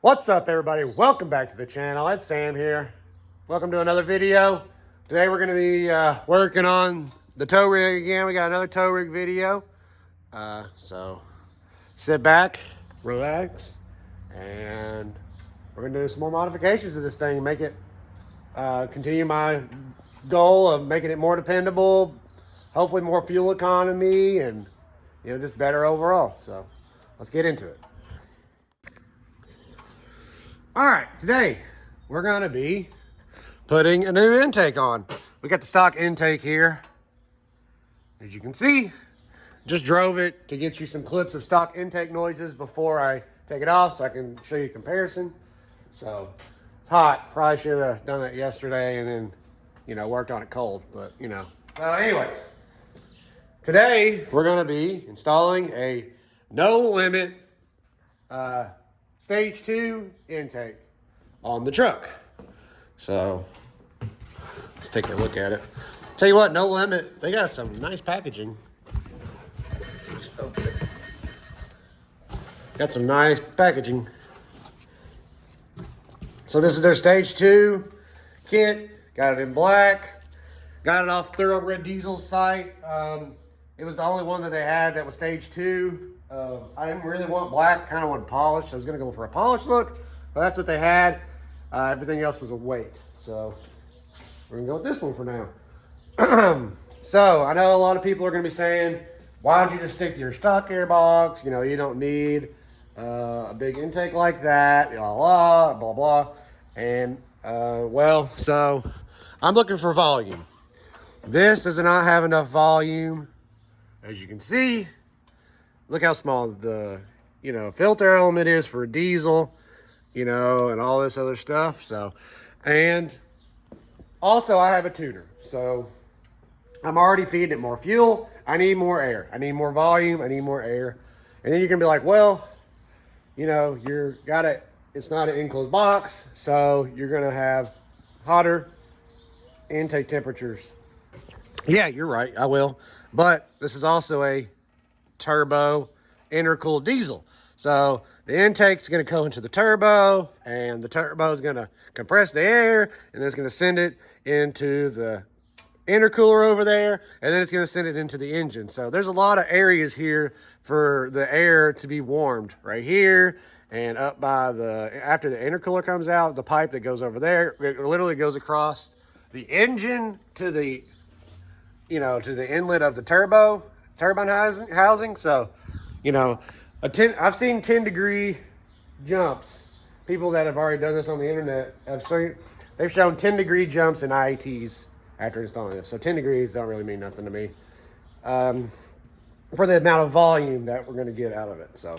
What's up, everybody? Welcome back to the channel. It's Sam here. Welcome to another video. Today we're going to be working on the tow rig again. We got another tow rig video. So sit back, relax, and we're going to do some more modifications of this thing. Make it continue my goal of making it more dependable, hopefully more fuel economy, and just better overall. So let's get into it. All right, today we're gonna be putting a new intake on. We got the stock intake here. As you can see, just drove it to get you some clips of stock intake noises before I take it off so I can show you a comparison. So it's hot, probably should have done that yesterday and then, worked on it cold, but So anyways, today we're gonna be installing a no limit Stage 2 intake on the truck. So let's take a look at it. Tell you what, no limit, they got some nice packaging. Got some nice packaging. So this is their Stage 2 kit. Got it in black. Got it off Thoroughbred Diesel's site. It was the only one that they had that was Stage 2. I didn't really want black, kind of wanted polished. I was going to go for a polished look, but that's what they had. Everything else was a weight. So we're going to go with this one for now. So I know a lot of people are going to be saying, why don't you just stick to your stock airbox? You don't need a big intake like that, blah, blah, blah. And, so I'm looking for volume. This does not have enough volume. As you can see, look how small the, filter element is for a diesel, and all this other stuff. So, and also I have a tuner. So I'm already feeding it more fuel. I need more air. I need more volume. I need more air. And then you're going to be like, well, it's not an enclosed box. So you're going to have hotter intake temperatures. Yeah, you're right. I will. But this is also a turbo intercooled diesel. So the intake's going to go into the turbo, and the turbo is going to compress the air, and then it's going to send it into the intercooler over there, and then it's going to send it into the engine. So there's a lot of areas here for the air to be warmed, right here and up by after the intercooler comes out, the pipe that goes over there, it literally goes across the engine to the to the inlet of the turbine housing. So, I've seen 10-degree jumps. People that have already done this on the internet they've shown 10-degree jumps in IATs after installing this. So 10 degrees don't really mean nothing to me for the amount of volume that we're going to get out of it. So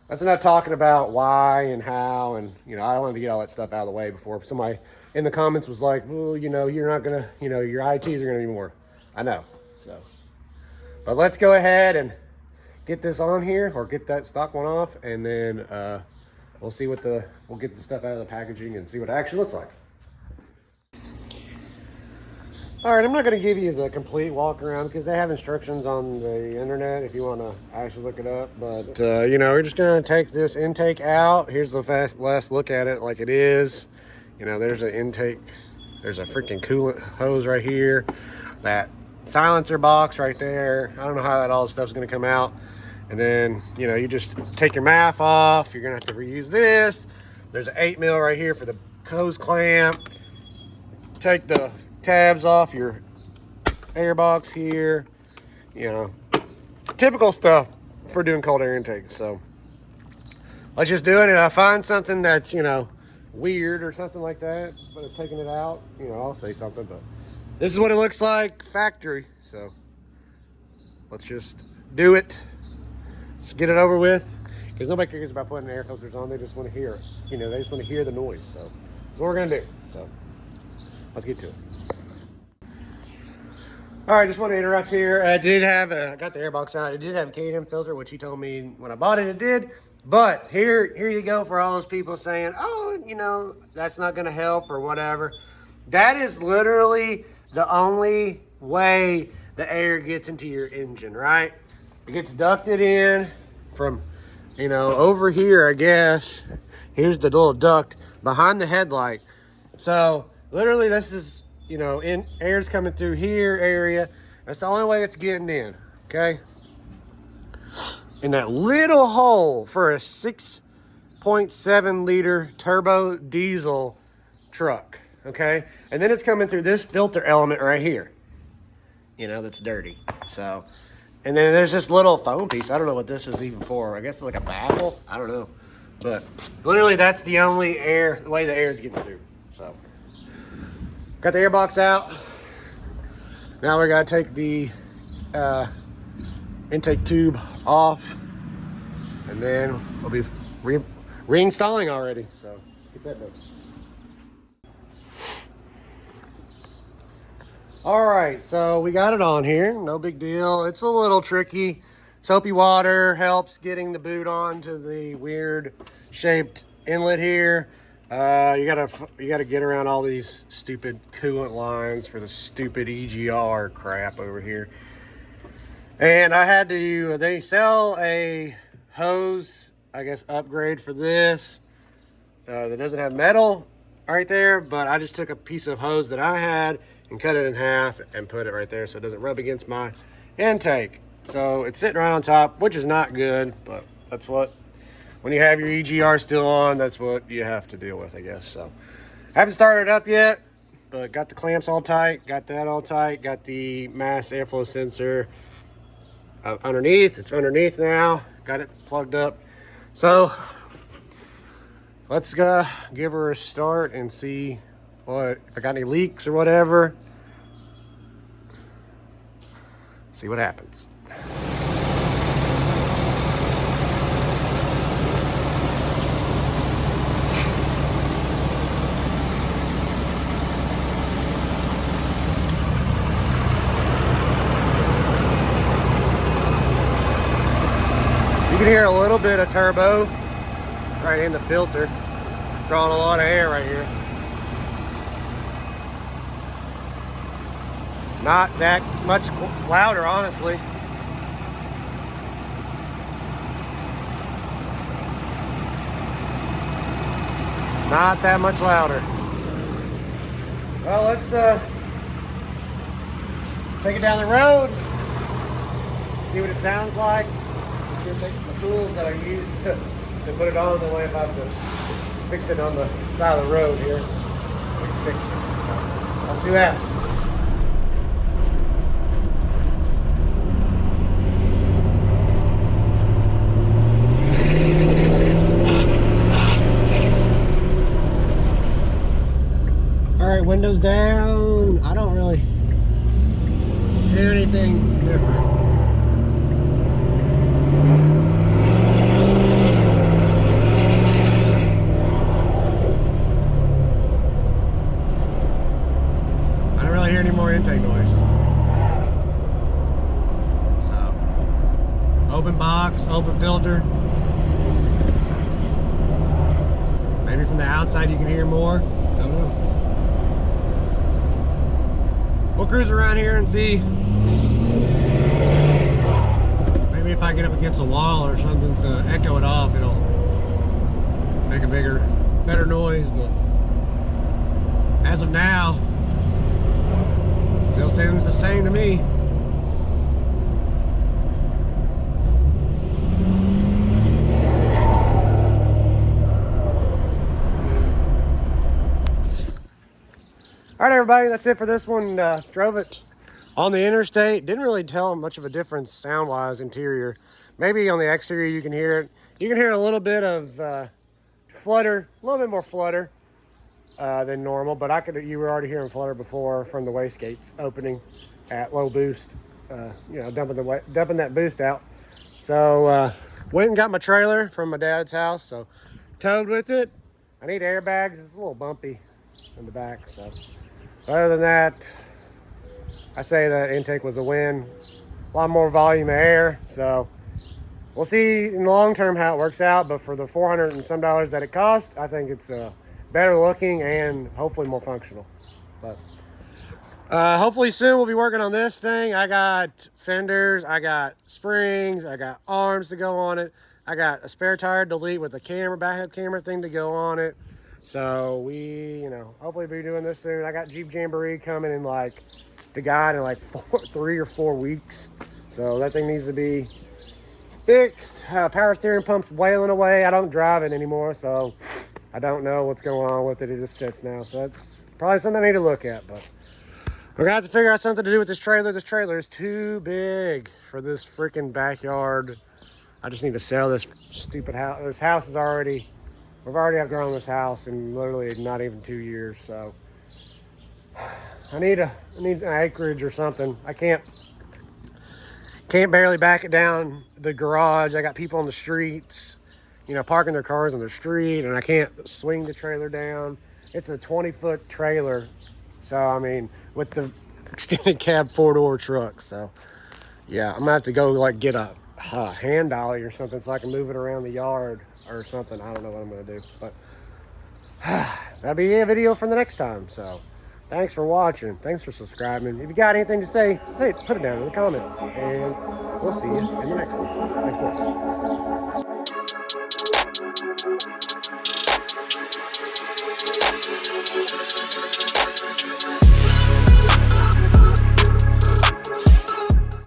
that's enough talking about why and how, and I wanted to get all that stuff out of the way before somebody in the comments was like, well, you're not gonna, your IATs are gonna be more. I know. So, but let's go ahead and get this on here, or get that stock one off, and then we'll see we'll get the stuff out of the packaging and see what it actually looks like. All right, I'm not going to give you the complete walk around because they have instructions on the internet if you want to actually look it up. But we're just going to take this intake out. Here's the last look at it like it is. There's an intake. There's a freaking coolant hose right here. That silencer box right there. I don't know how that all this stuff's going to come out. And then you just take your MAF off. You're going to have to reuse this. There's an 8 mil right here for the hose clamp. Take the tabs off your air box here. Typical stuff for doing cold air intake. So let's just do it. And I find something that's weird or something like that, but taking it out, I'll say something. But this is what it looks like factory. So let's just do it. Just get it over with, because nobody cares about putting air filters on. They just want to hear it. They just want to hear the noise. So that's what we're gonna do. So let's get to it. All right, just want to interrupt here. I got the airbox out. It did have a K&M filter, which he told me when I bought it did. But here you go for all those people saying, oh, that's not going to help or whatever. That is literally the only way the air gets into your engine, right? It gets ducted in from, over here, I guess. Here's the little duct behind the headlight. So literally this is, you know, air's coming through here area. That's the only way it's getting in, okay? In that little hole for a 6.7 liter turbo diesel truck, okay? And then it's coming through this filter element right here, you know, that's dirty. So, and then there's this little foam piece. I don't know what this is even for. I guess it's like a baffle. I don't know. But literally that's the only the way the air is getting through. So, got the air box out. Now we gotta take the intake tube off, and then we'll be reinstalling already. So let's get that done. All right, so we got it on here. No big deal. It's a little tricky. Soapy water helps getting the boot onto the weird shaped inlet here. You gotta get around all these stupid coolant lines for the stupid EGR crap over here. And I had to, they sell a hose, I guess, upgrade for this that doesn't have metal right there, but I just took a piece of hose that I had and cut it in half and put it right there so it doesn't rub against my intake. So it's sitting right on top, which is not good, but that's what, when you have your EGR still on, that's what you have to deal with, I guess. So haven't started it up yet, but got the clamps all tight, got that all tight, got the mass airflow sensor underneath. It's underneath now, got it plugged up. So let's give her a start and see if I got any leaks or whatever. See what happens. You can hear a little bit of turbo right in the filter, drawing a lot of air right here. Not that much louder, honestly. Not that much louder. Well, let's take it down the road, see what it sounds like. I'm gonna take the tools that I used to put it on, the way if I have to fix it on the side of the road here, we can fix it. So let's do that. Windows down. I don't really do anything different. I don't really hear any more intake noise. So, open box, open filter. Maybe from the outside you can hear more. I don't know. We'll cruise around here and see. Maybe if I get up against a wall or something to echo it off, it'll make a better noise. But as of now, still seems the same to me. All right, everybody, that's it for this one. Drove it on the interstate. Didn't really tell much of a difference sound-wise interior. Maybe on the exterior you can hear it. You can hear a little bit of flutter, a little bit more flutter than normal, but you were already hearing flutter before from the wastegates opening at low boost, you know, dumping that boost out. So went and got my trailer from my dad's house, so towed with it. I need airbags. It's a little bumpy in the back, so. Other than that, I say the intake was a win. A lot more volume of air, so we'll see in the long term how it works out. But for the $400 and some that it costs, I think it's better looking and hopefully more functional. But hopefully soon we'll be working on this thing. I got fenders, I got springs, I got arms to go on it. I got a spare tire delete with a camera, backup camera thing to go on it. So we, hopefully be doing this soon. I got Jeep Jamboree coming in like, the guide in like 3 or 4 weeks. So that thing needs to be fixed. Power steering pump's wailing away. I don't drive it anymore, so I don't know what's going on with it. It just sits now. So that's probably something I need to look at, but we're gonna have to figure out something to do with this trailer. This trailer is too big for this freaking backyard. I just need to sell this stupid house. This house is already, we've already outgrown this house in literally not even 2 years. So I need an acreage or something. I can't barely back it down the garage. I got people on the streets, parking their cars on the street, and I can't swing the trailer down. It's a 20-foot trailer. So, I mean, with the extended cab 4-door truck. So, yeah, I'm gonna have to go like get a hand dolly or something so I can move it around the yard or something. I don't know what I'm gonna do, but that'll be a video for the next time. So thanks for watching. Thanks for subscribing. If you got anything to say it, put it down in the comments, and we'll see you in the next one. Thanks for watching.